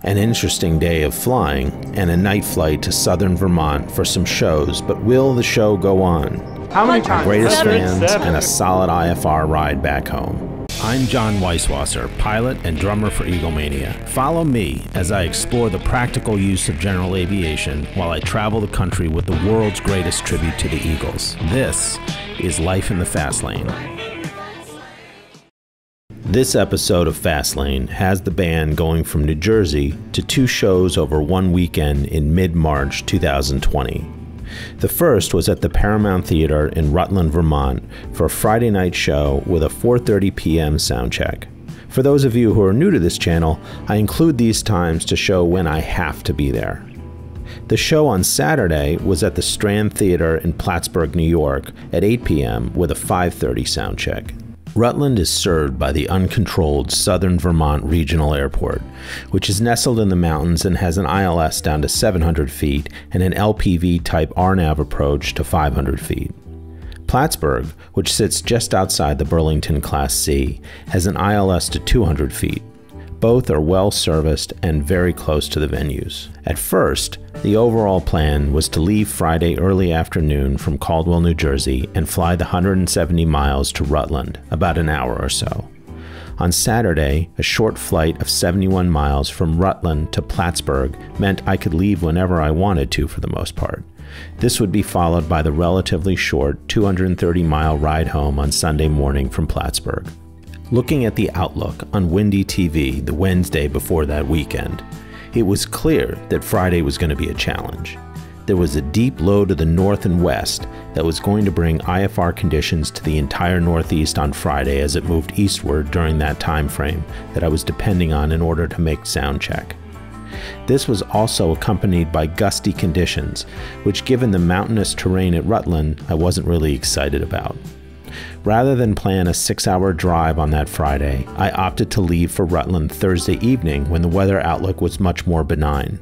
An interesting day of flying and a night flight to southern Vermont for some shows, but will the show go on? How many times? Greatest fans and a solid IFR ride back home. I'm John Weisswasser, pilot and drummer for Eaglemania. Follow me as I explore the practical use of general aviation while I travel the country with the world's greatest tribute to the Eagles. This is Life in the Fast Lane. This episode of Fastlane has the band going from New Jersey to 2 shows over one weekend in mid-March 2020. The first was at the Paramount Theater in Rutland, Vermont for a Friday night show with a 4:30 p.m. soundcheck. For those of you who are new to this channel, I include these times to show when I have to be there. The show on Saturday was at the Strand Theater in Plattsburgh, New York at 8 p.m. with a 5:30 soundcheck. Rutland is served by the uncontrolled Southern Vermont Regional Airport, which is nestled in the mountains and has an ILS down to 700 feet and an LPV type RNAV approach to 500 feet. Plattsburgh, which sits just outside the Burlington Class C, has an ILS to 200 feet. Both are well serviced and very close to the venues. At first, the overall plan was to leave Friday early afternoon from Caldwell, New Jersey and fly the 170 miles to Rutland, about an hour or so. On Saturday, a short flight of 71 miles from Rutland to Plattsburgh meant I could leave whenever I wanted to for the most part. This would be followed by the relatively short 230-mile ride home on Sunday morning from Plattsburgh. Looking at the outlook on Windy TV the Wednesday before that weekend, it was clear that Friday was going to be a challenge. There was a deep low to the north and west that was going to bring IFR conditions to the entire Northeast on Friday as it moved eastward during that time frame that I was depending on in order to make sound check. This was also accompanied by gusty conditions, which given the mountainous terrain at Rutland, I wasn't really excited about. Rather than plan a 6-hour drive on that Friday, I opted to leave for Rutland Thursday evening when the weather outlook was much more benign.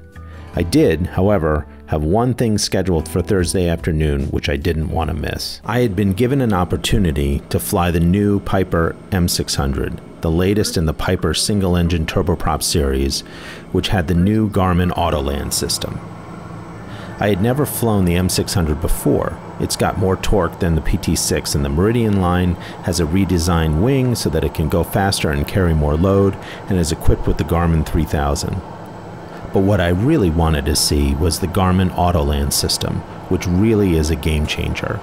I did, however, have one thing scheduled for Thursday afternoon which I didn't want to miss. I had been given an opportunity to fly the new Piper M600, the latest in the Piper single-engine turboprop series, which had the new Garmin Autoland system. I had never flown the M600 before. It's got more torque than the PT6, and the Meridian line has a redesigned wing so that it can go faster and carry more load, and is equipped with the Garmin 3000. But what I really wanted to see was the Garmin Autoland system, which really is a game changer.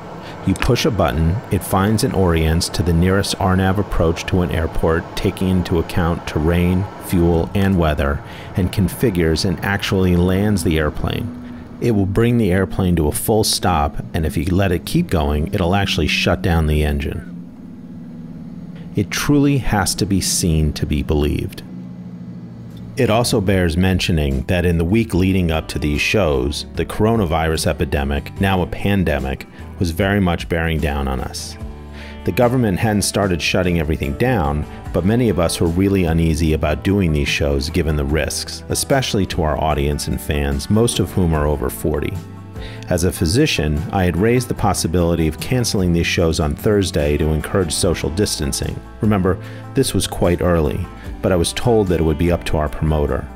You push a button, it finds and orients to the nearest RNAV approach to an airport, taking into account terrain, fuel, and weather, and configures and actually lands the airplane. It will bring the airplane to a full stop, and if you let it keep going, it'll actually shut down the engine. It truly has to be seen to be believed. It also bears mentioning that in the week leading up to these shows, the coronavirus epidemic, now a pandemic, was very much bearing down on us. The government hadn't started shutting everything down, but many of us were really uneasy about doing these shows given the risks, especially to our audience and fans, most of whom are over 40. As a physician, I had raised the possibility of canceling these shows on Thursday to encourage social distancing. Remember, this was quite early, but I was told that it would be up to our promoter.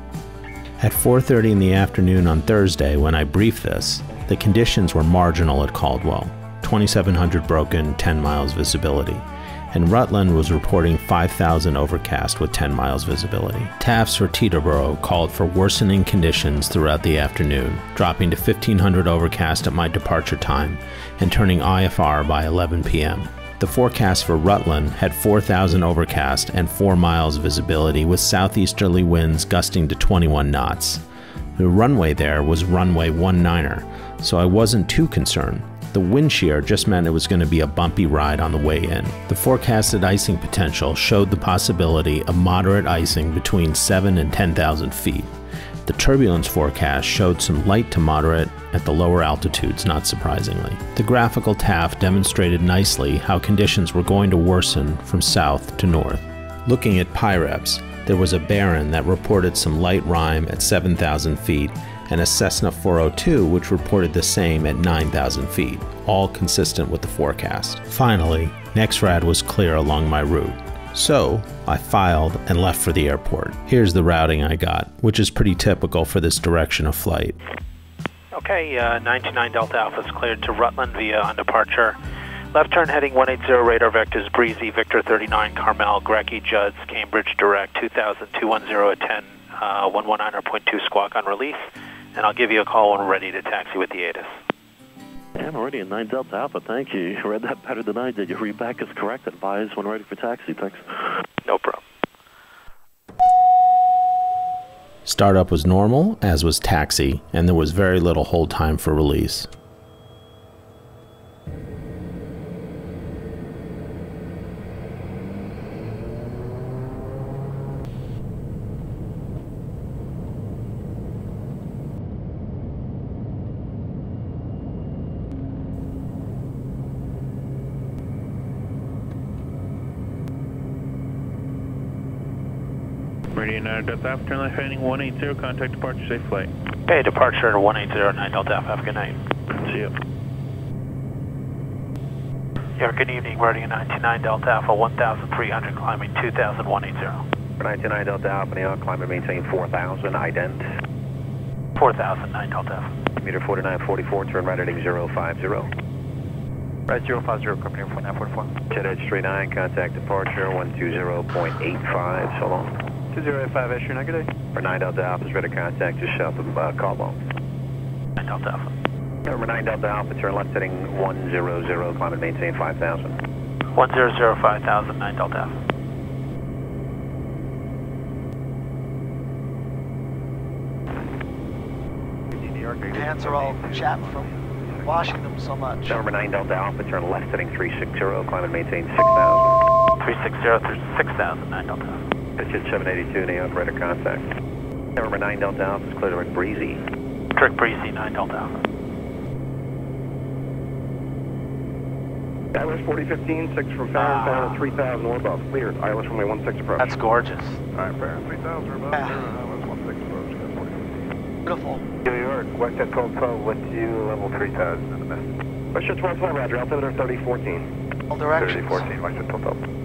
At 4:30 in the afternoon on Thursday, when I briefed this, the conditions were marginal at Caldwell. 2,700 broken, 10 miles visibility, and Rutland was reporting 5,000 overcast with 10 miles visibility. TAFs for Teterboro called for worsening conditions throughout the afternoon, dropping to 1,500 overcast at my departure time and turning IFR by 11 p.m. The forecast for Rutland had 4,000 overcast and 4 miles visibility with southeasterly winds gusting to 21 knots. The runway there was runway 19er, so I wasn't too concerned. The wind shear just meant it was going to be a bumpy ride on the way in. The forecasted icing potential showed the possibility of moderate icing between 7 and 10,000 feet. The turbulence forecast showed some light to moderate at the lower altitudes, not surprisingly. The Graphical TAF demonstrated nicely how conditions were going to worsen from south to north. Looking at PIREPs, there was a Baron that reported some light rime at 7,000 feet and a Cessna 402 which reported the same at 9,000 feet, all consistent with the forecast. Finally, NEXRAD was clear along my route. So I filed and left for the airport. Here's the routing I got, which is pretty typical for this direction of flight. Okay, 929 Delta Alpha is cleared to Rutland via on departure. Left turn heading 180, radar vectors Breezy, Victor 39, Carmel, Grecky, Judds, Cambridge Direct, 2,210 at 10, 119.2 squawk on release, and I'll give you a call when we're ready to taxi with the ATIS. Yeah, Meridian 9 Delta Alpha, thank you. You read that better than I did. Your readback is correct. Advise when ready for taxi, thanks. No problem. Startup was normal, as was taxi, and there was very little hold time for release. Meridian 9 Delta Alpha, turn left heading 180, contact departure, safe flight. Okay, departure 180, 9 Delta Alpha, have a good night. See you. Yeah, good evening, Meridian 929 Delta Alpha, 1,300, climbing 2,180. 929 Delta Alpha, New York, climb and maintain 4,000, ident. 4,000, 9 Delta Alpha. Meter 4944, turn right heading 050. Right, 050, company 4944. Jet Edge 39, contact departure 120.85, so long. 2085, Esther, now good day. For 9 Delta Alpha is ready to contact just south of Caldwell. 9 Delta Alpha. Number 9 Delta Alpha, turn left heading 100, climb and maintain 5,000. 100, 5,000, 9 Delta Alpha. Hands are all chapped from washing them so much. Number 9 Delta Alpha, turn left heading 360, climb and maintain 6,000. 360 through 6,000, 9 Delta Alpha. Jet 782, New York, ready to contact. Number 9 Delta Alpha is clear to Rick Breezy. Rick Breezy, 9 Delta Alpha. ILS 4015, 6 from Farron, 3,000 or above. Cleared. ILS runway 16 approach. That's gorgeous. Alright, Farron, 3,000 or above. ILS 16 approach. Beautiful. New York, Westjet 1212, went to level 3000 in the mist. Westjet 1212, roger, altimeter 3014. All directions. 3014, Westjet 1212.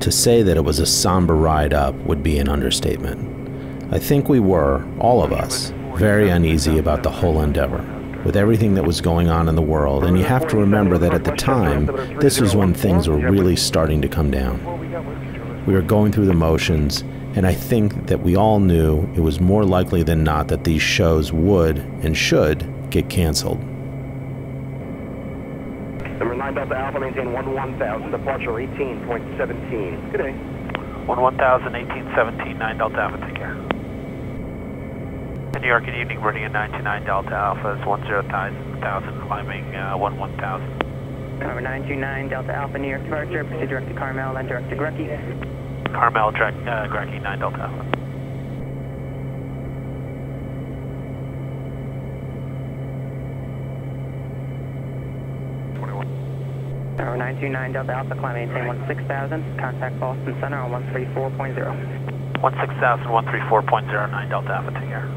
To say that it was a somber ride up would be an understatement. I think we were, all of us, very uneasy about the whole endeavor, with everything that was going on in the world, and you have to remember that at the time, this was when things were really starting to come down. We were going through the motions, and I think that we all knew it was more likely than not that these shows would and should get canceled. Number 9 Delta Alpha, maintain 11000, departure 18.17. Good day. 11000, 1817, 9 Delta Alpha, take care. New York, good evening, Meridian 929 Delta Alpha is 10,000, climbing 11,000. Number 929 Delta Alpha, New York departure, proceed direct to Carmel, then direct to Grecky. Carmel, Grecky, 9 Delta Alpha. Number 929 Delta Alpha, climb maintain 16,000, contact Boston Center on 134.0. 16,000, 134.0, 9 Delta Alpha, take care.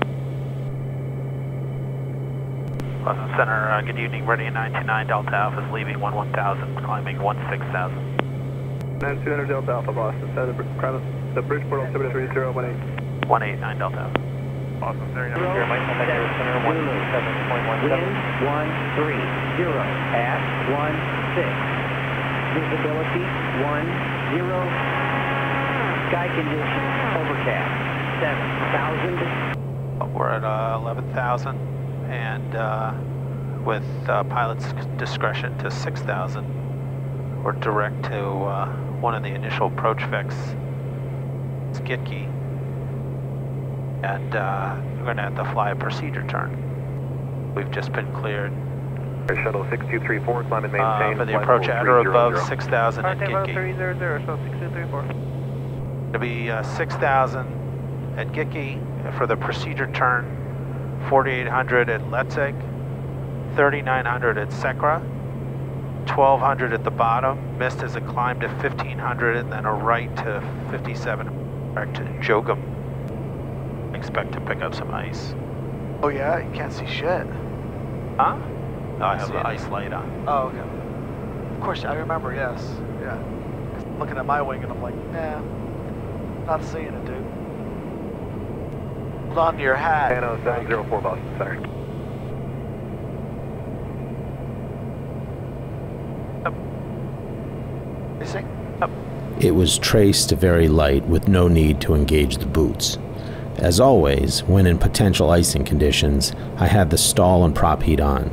Boston Center, good evening, Meridian 929 Delta Alpha is leaving 11,000, climbing 16,000. 9200 Delta Alpha, Boston Center, the Bridgeport altimeter 3018. 18, 9 Delta Alpha. Boston Center, Mike, Center, 17.17. Wind 130 at 16. Visibility 10. Sky conditions overcast 7,000. We're at 11,000 and with pilot's discretion to 6,000. We're direct to one of the initial approach fix, Skidkey, and we're going to have to fly a procedure turn. We've just been cleared. Shuttle 6234, climb and maintain. For the approach at or above 6,000 at Gitki. 300, so 6234. It'll be 6,000 at Gitki for the procedure turn, 4,800 at Letzig, 3,900 at Sekra, 1,200 at the bottom. Missed as a climb to 1,500 and then a right to 57, back to Jogum. Expect to pick up some ice. Oh yeah, you can't see shit. Huh? No, I have the ice light on. Oh, okay. Of course, I remember, yes. Yeah. looking at my wing and I'm like, nah, not seeing it, dude. Hold on to your hat. Nano 704 Boston Center. You see? It was traced to very light with no need to engage the boots. As always, when in potential icing conditions, I had the stall and prop heat on.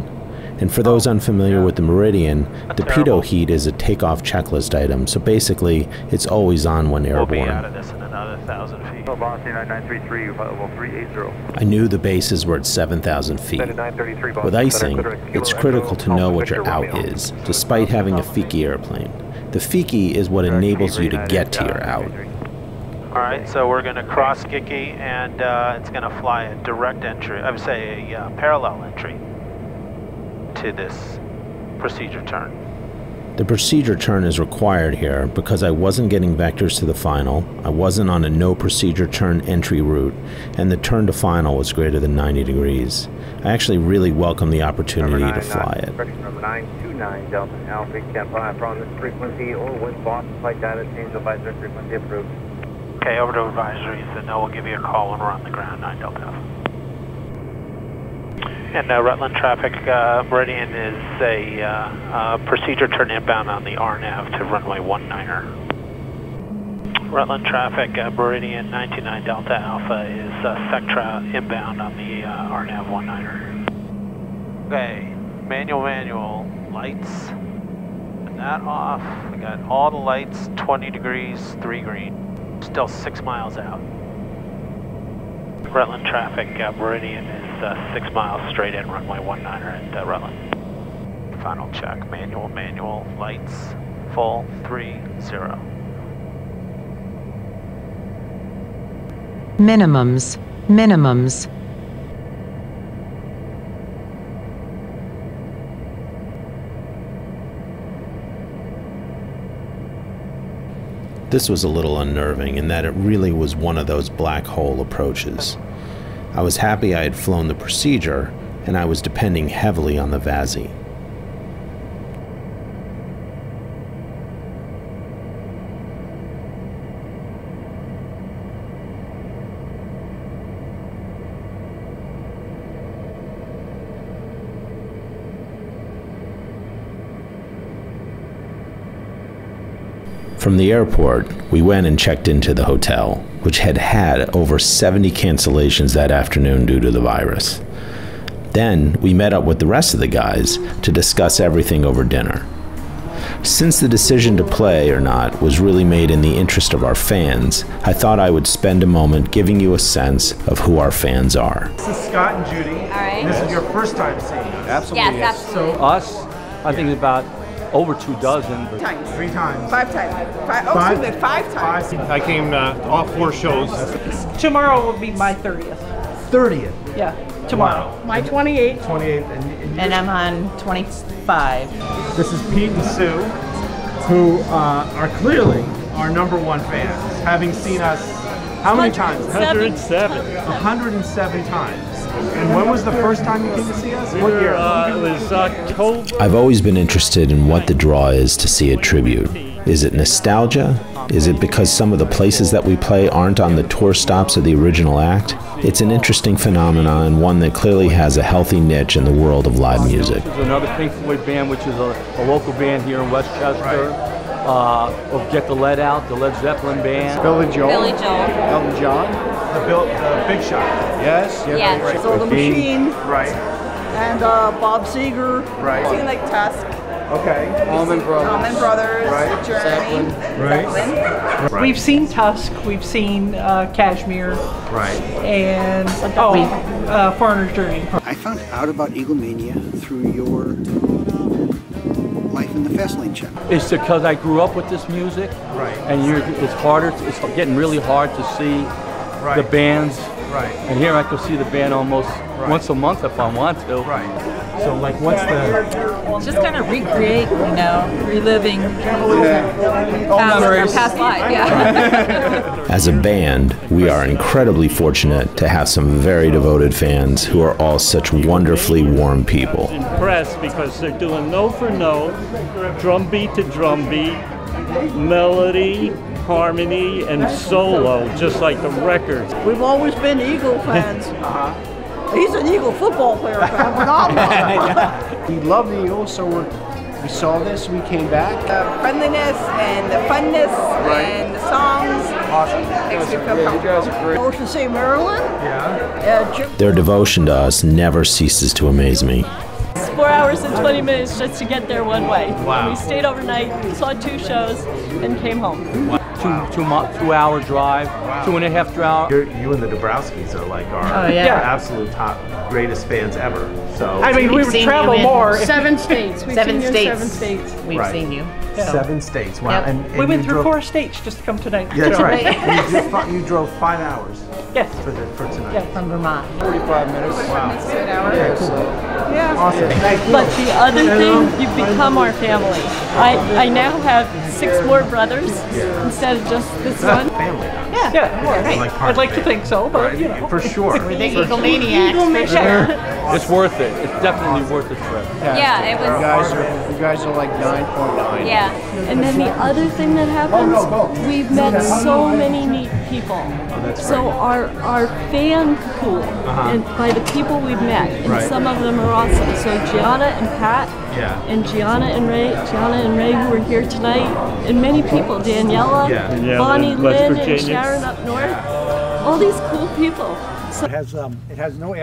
And for those unfamiliar with the Meridian, the pitot heat is a takeoff checklist item, so basically, it's always on when airborne. We'll be out of this in another 1,000 feet. Boston 9933, level 380. I knew the bases were at 7,000 feet. With icing, it's critical to know what your out is, despite having a Fiki airplane. The Fiki is what enables you to get to your out. Alright, so we're going to cross Giki and it's going to fly a direct entry, I would say a parallel entry to this procedure turn. The procedure turn is required here because I wasn't getting vectors to the final, I wasn't on a no procedure turn entry route, and the turn to final was greater than 90 degrees. I actually really welcome the opportunity to fly it. Number 929 Delta Alpha, can fly from this frequency or with Boston flight data, change advisory frequency approved. Okay, over to advisories, and we'll give you a call when we're on the ground, 9 Delta Alpha. And Rutland traffic, Meridian is a procedure turn inbound on the RNAV to runway 19er. Rutland traffic, Meridian 929 Delta Alpha is Sectra inbound on the RNAV 19er. Okay, manual, lights, and that off. We got all the lights, 20 degrees, 3 green. Still 6 miles out. Rutland traffic, Meridian is 6 miles straight in, runway 19er at Rutland. Final check, manual, lights, full, 30. Minimums. This was a little unnerving in that it really was one of those black hole approaches. I was happy I had flown the procedure, and I was depending heavily on the VASI. From the airport, we went and checked into the hotel, which had had over 70 cancellations that afternoon due to the virus. Then, we met up with the rest of the guys to discuss everything over dinner. Since the decision to play or not was really made in the interest of our fans, I thought I would spend a moment giving you a sense of who our fans are. This is Scott and Judy. All right. This is your first time seeing us. Absolutely. Yes, absolutely. So us, I think it's about over 2 dozen. 3 times. 5 times. 5 times. I came all 4 shows. Tomorrow will be my 30th. 30th? Yeah, tomorrow. Wow. My 28th. 28th. And I'm on 25. This is Pete and Sue, who are clearly our #1 fans, having seen us how many times? 107. 107 times. And when was the first time you came to see us? What year? It was October. I've always been interested in what the draw is to see a tribute. Is it nostalgia? Is it because some of the places that we play aren't on the tour stops of the original act? It's an interesting phenomenon and one that clearly has a healthy niche in the world of live music. There's another Pink Floyd band, which is a local band here in Westchester. We'll Get the Lead Out, the Led Zeppelin band. Billy Joel. Elton John. The Big Shot. Yes. Right. So the Machine. Right. And Bob Seger. Right. Seen like Tusk. Okay. Allman Brothers. Right. Journey. Right. We've seen Tusk. We've seen Kashmir. Right. And Foreigner's Journey. I found out about Eaglemania through your Life in the Fast Lane channel. It's because I grew up with this music. Right. And it's getting really hard to see the bands. Right. And here I can see the band almost once a month if I want to. Right. So like what's the... Just kind of recreate, reliving our past life, As a band, we are incredibly fortunate to have some very devoted fans who are all such wonderfully warm people. Impressed because they're doing note for note, drum beat to drum beat, melody, harmony, and solo, just like the records. We've always been Eagle fans. He's an Eagle football player fan, but I'm not. We love the Eagles, so we saw this, we came back. The friendliness and the funness and the songs. Awesome. Makes me feel comfortable. Ocean City, Maryland. Yeah. Their devotion to us never ceases to amaze me. It's 4 hours and 20 minutes just to get there one way. Wow. We stayed overnight, saw 2 shows, and came home. Wow. 2-hour drive, wow. 2.5 hours. You and the Dabrowskis are like our absolute top greatest fans ever. So I mean, we would travel more. 7 states. We've Seven seen you in states. 7 states. We've seen you. Yeah. 7 states. Wow. Yep. And We went you through drove, 4 states just to come tonight. Yeah, that's right. And you drove 5 hours. Yes. For tonight. Yeah. From Vermont. 45 minutes. Wow. That's 2 hours. Yeah, so. Yeah. Awesome. Thank you. But the other thing, you've become our family. I now have 6 more brothers instead of just this one. Family. Yeah. I'd like to think so, but you know. For sure. We're the Eaglemaniacs. Sure. It's worth it. It's definitely worth the trip. Yeah, it was. You guys are like 9.9. Yeah. And then the other thing that happens, we've met so many neat people. So our fan pool, and by the people we've met, and some of them are awesome. So Gianna and Pat, and Gianna and Ray who are here tonight, and many people, Daniela, Bonnie, Lynn, and Sharon up north, all these cool people. So it has no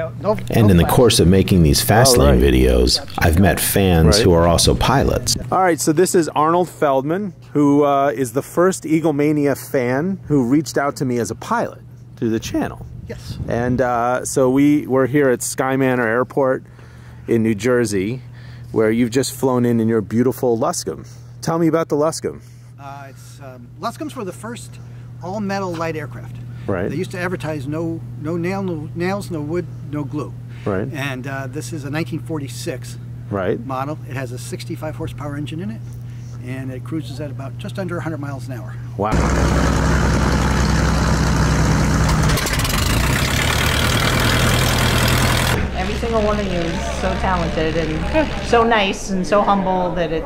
And in the course of making these Fastlane videos, I've met fans who are also pilots. All right, so this is Arnold Feldman, who is the first Eaglemania fan who reached out to me as a pilot through the channel. Yes. And so we're here at Sky Manor Airport in New Jersey, where you've just flown in your beautiful Luscombe. Tell me about the Luscombe. Luscombes were the first all-metal light aircraft. Right. They used to advertise no nails, no wood, no glue. Right. And this is a 1946 model. It has a 65 horsepower engine in it, and it cruises at about just under 100 miles an hour. Wow. Every single one of you is so talented and so nice and so humble that it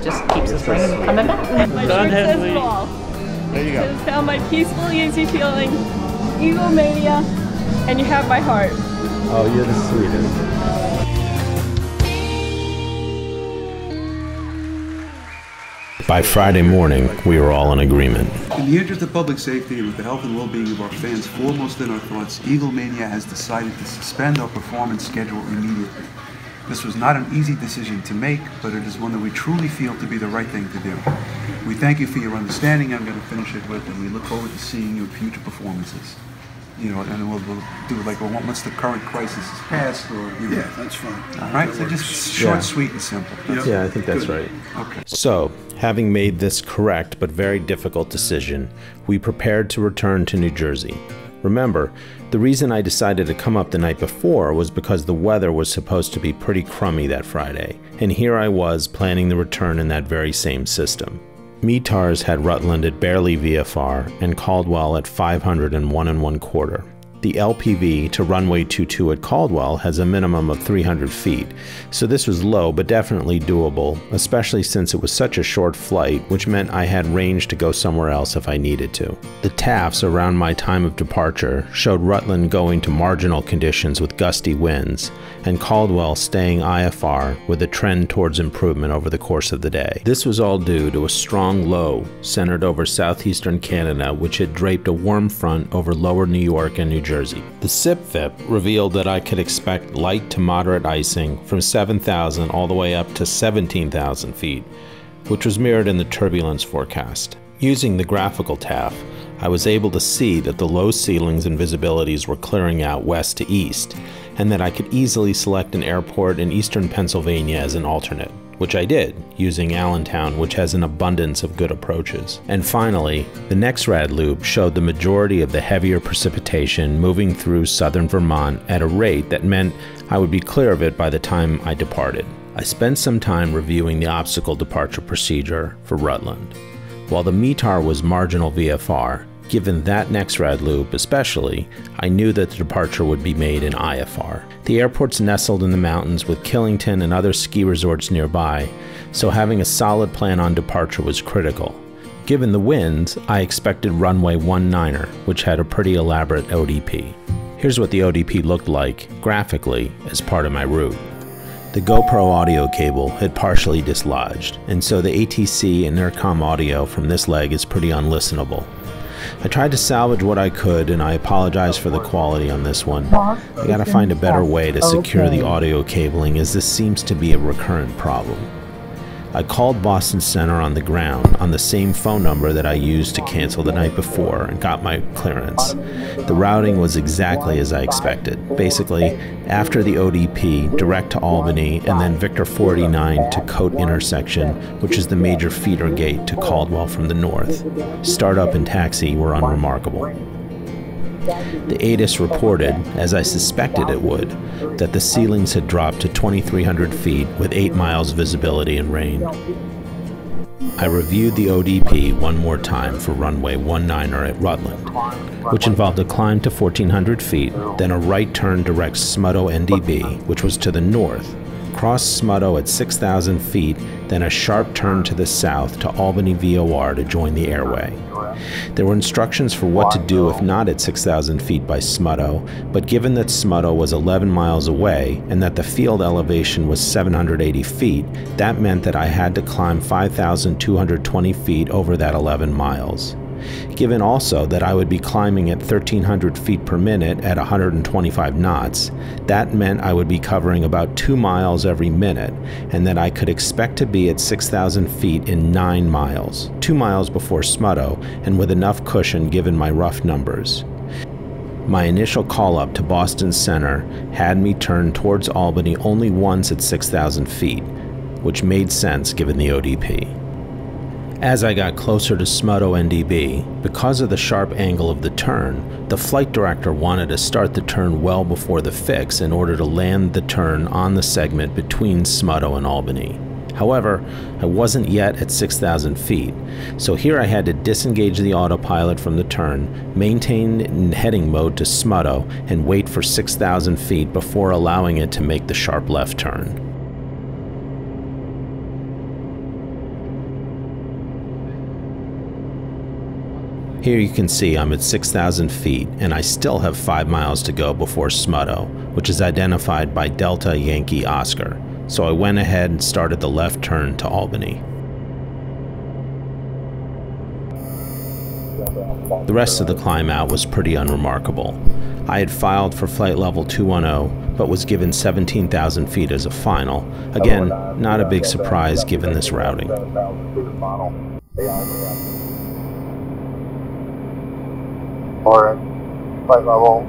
just keeps us coming back. my shirt says it all. There you go. It says, found my peaceful, easy feeling, Eaglemania, and you have my heart. Oh, you're the sweetest. By Friday morning, we were all in agreement. In the interest of public safety and with the health and well-being of our fans foremost in our thoughts, Eaglemania has decided to suspend our performance schedule immediately. This was not an easy decision to make, but it is one that we truly feel to be the right thing to do. We thank you for your understanding. I'm going to finish it with, and we look forward to seeing you in future performances. You know, and we'll do like, well, once the current crisis is passed, or yeah, that's fine. All right, so just short, sweet, and simple. Yeah, I think that's right. Okay. So, having made this correct but very difficult decision, we prepared to return to New Jersey. Remember, the reason I decided to come up the night before was because the weather was supposed to be pretty crummy that Friday, and here I was planning the return in that very same system. METARs had Rutland at barely VFR and Caldwell at 501 1/4. The LPV to runway 22 at Caldwell has a minimum of 300 feet, so this was low but definitely doable, especially since it was such a short flight, which meant I had range to go somewhere else if I needed to. The TAFs around my time of departure showed Rutland going to marginal conditions with gusty winds, and Caldwell staying IFR with a trend towards improvement over the course of the day. This was all due to a strong low centered over southeastern Canada, which had draped a warm front over lower New York and New Jersey. The SIPFIP revealed that I could expect light to moderate icing from 7,000 all the way up to 17,000 feet, which was mirrored in the turbulence forecast. Using the Graphical TAF, I was able to see that the low ceilings and visibilities were clearing out west to east, and that I could easily select an airport in eastern Pennsylvania as an alternate, which I did, using Allentown, which has an abundance of good approaches. And finally, the NEXRAD loop showed the majority of the heavier precipitation moving through southern Vermont at a rate that meant I would be clear of it by the time I departed. I spent some time reviewing the obstacle departure procedure for Rutland. While the METAR was marginal VFR, given that NEXRAD loop especially, I knew that the departure would be made in IFR. The airport's nestled in the mountains with Killington and other ski resorts nearby, so having a solid plan on departure was critical. Given the winds, I expected runway 19er, which had a pretty elaborate ODP. Here's what the ODP looked like, graphically, as part of my route. The GoPro audio cable had partially dislodged, and so the ATC and intercom audio from this leg is pretty unlistenable. I tried to salvage what I could, and I apologize for the quality on this one. I gotta find a better way to secure the audio cabling, as this seems to be a recurrent problem. I called Boston Center on the ground on the same phone number that I used to cancel the night before and got my clearance. The routing was exactly as I expected. Basically, after the ODP, direct to Albany, and then Victor 49 to Cote intersection, which is the major feeder gate to Caldwell from the north. Startup and taxi were unremarkable. The ATIS reported, as I suspected it would, that the ceilings had dropped to 2,300 feet with 8 miles visibility and rain. I reviewed the ODP one more time for runway 19er at Rutland, which involved a climb to 1,400 feet, then a right turn direct Smutto NDB, which was to the north, cross Smutto at 6,000 feet, then a sharp turn to the south to Albany VOR to join the airway. There were instructions for what to do if not at 6,000 feet by Smutto, but given that Smutto was 11 miles away and that the field elevation was 780 feet, that meant that I had to climb 5,220 feet over that 11 miles. Given also that I would be climbing at 1,300 feet per minute at 125 knots, that meant I would be covering about 2 miles every minute, and that I could expect to be at 6,000 feet in 9 miles, 2 miles before Smutto, and with enough cushion given my rough numbers. My initial call up to Boston Center had me turn towards Albany only once at 6,000 feet, which made sense given the ODP. As I got closer to Smutto NDB, because of the sharp angle of the turn, the flight director wanted to start the turn well before the fix in order to land the turn on the segment between Smutto and Albany. However, I wasn't yet at 6,000 feet, so here I had to disengage the autopilot from the turn, maintain in heading mode to Smutto, and wait for 6,000 feet before allowing it to make the sharp left turn. Here you can see I'm at 6,000 feet, and I still have 5 miles to go before Smutto, which is identified by Delta Yankee Oscar, so I went ahead and started the left turn to Albany. The rest of the climb out was pretty unremarkable. I had filed for flight level 210, but was given 17,000 feet as a final. Again, not a big surprise given this routing. Or flight level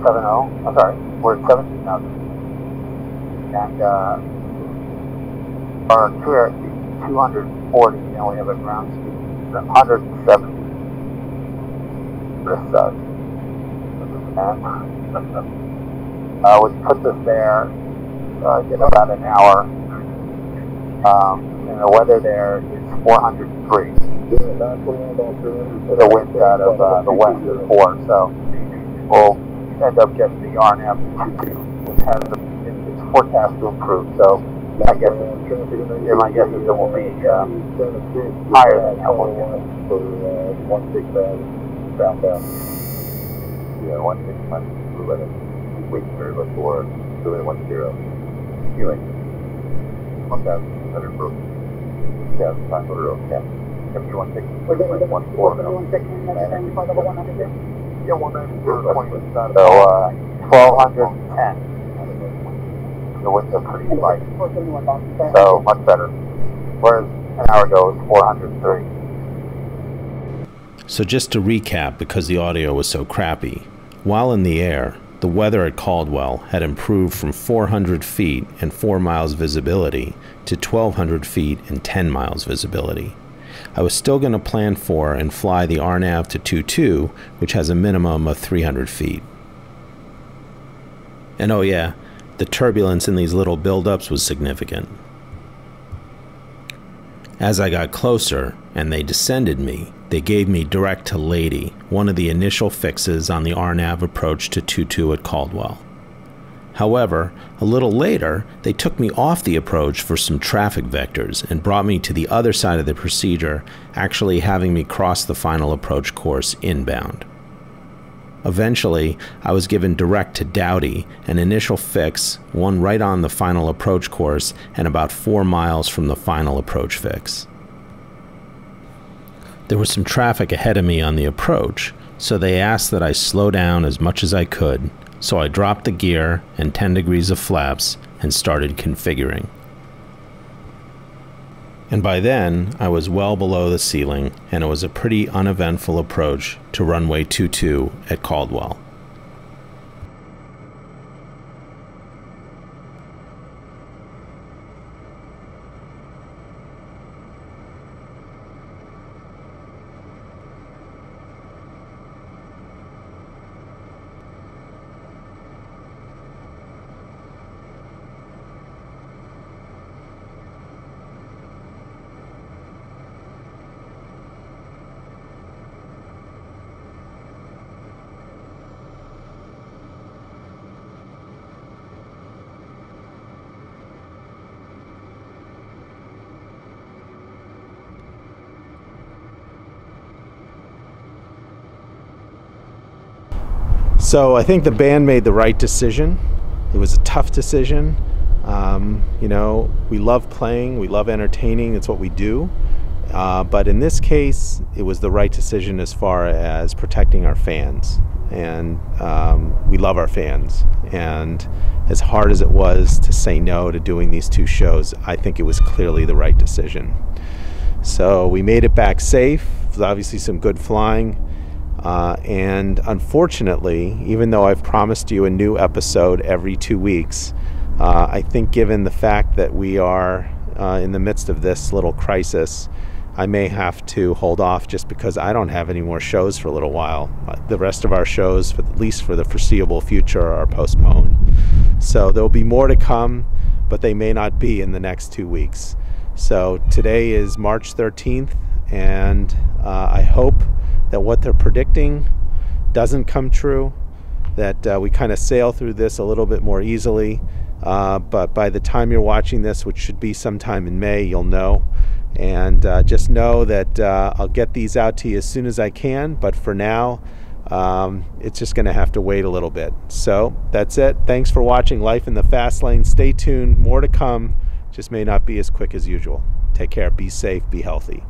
70, I'm sorry, we're at 17,000. And our clear at 240, and we have a ground speed of 170. This sucks. And we put this there, in about an hour. And the weather there is 403. The wind out of the west is 4, so we'll end up getting the RNF 22, which has its forecast to improve. So my guess is it will be higher than that one. For 16 southbound. Yeah, 16 minus wait for before 10. Healing. 1,700 broke. Yeah, 500 okay. W16. We're doing 1-4 now. 116, and flight level 100. Yeah, 190. So 1,210. The winds are pretty light. So much better. Whereas an hour ago it was 403. So just to recap, because the audio was so crappy, while in the air, the weather at Caldwell had improved from 400 feet and 4 miles visibility to 1,200 feet and 10 miles visibility. I was still going to plan for and fly the RNAV to 22, which has a minimum of 300 feet. And oh yeah, the turbulence in these little buildups was significant. As I got closer and they descended me, they gave me direct to Lady, one of the initial fixes on the RNAV approach to 22 at Caldwell. However, a little later, they took me off the approach for some traffic vectors and brought me to the other side of the procedure, actually having me cross the final approach course inbound. Eventually, I was given direct to Doughty, an initial fix, one right on the final approach course and about 4 miles from the final approach fix. There was some traffic ahead of me on the approach, so they asked that I slow down as much as I could, so I dropped the gear and 10 degrees of flaps and started configuring. And by then, I was well below the ceiling, and it was a pretty uneventful approach to runway 22 at Caldwell. So I think the band made the right decision. It was a tough decision. You know, we love playing, we love entertaining, it's what we do. But in this case, it was the right decision as far as protecting our fans. And we love our fans. And as hard as it was to say no to doing these 2 shows, I think it was clearly the right decision. So we made it back safe. There's obviously some good flying. And unfortunately, even though I've promised you a new episode every 2 weeks, I think given the fact that we are in the midst of this little crisis, I may have to hold off just because I don't have any more shows for a little while. The rest of our shows, at least for the foreseeable future, are postponed. So there'll be more to come, but they may not be in the next 2 weeks. So today is March 13th, and I hope that what they're predicting doesn't come true, that we kind of sail through this a little bit more easily. But by the time you're watching this, which should be sometime in May, you'll know. And just know that I'll get these out to you as soon as I can. But for now, it's just going to have to wait a little bit. So that's it. Thanks for watching Life in the Fast Lane. Stay tuned. More to come. Just may not be as quick as usual. Take care. Be safe. Be healthy.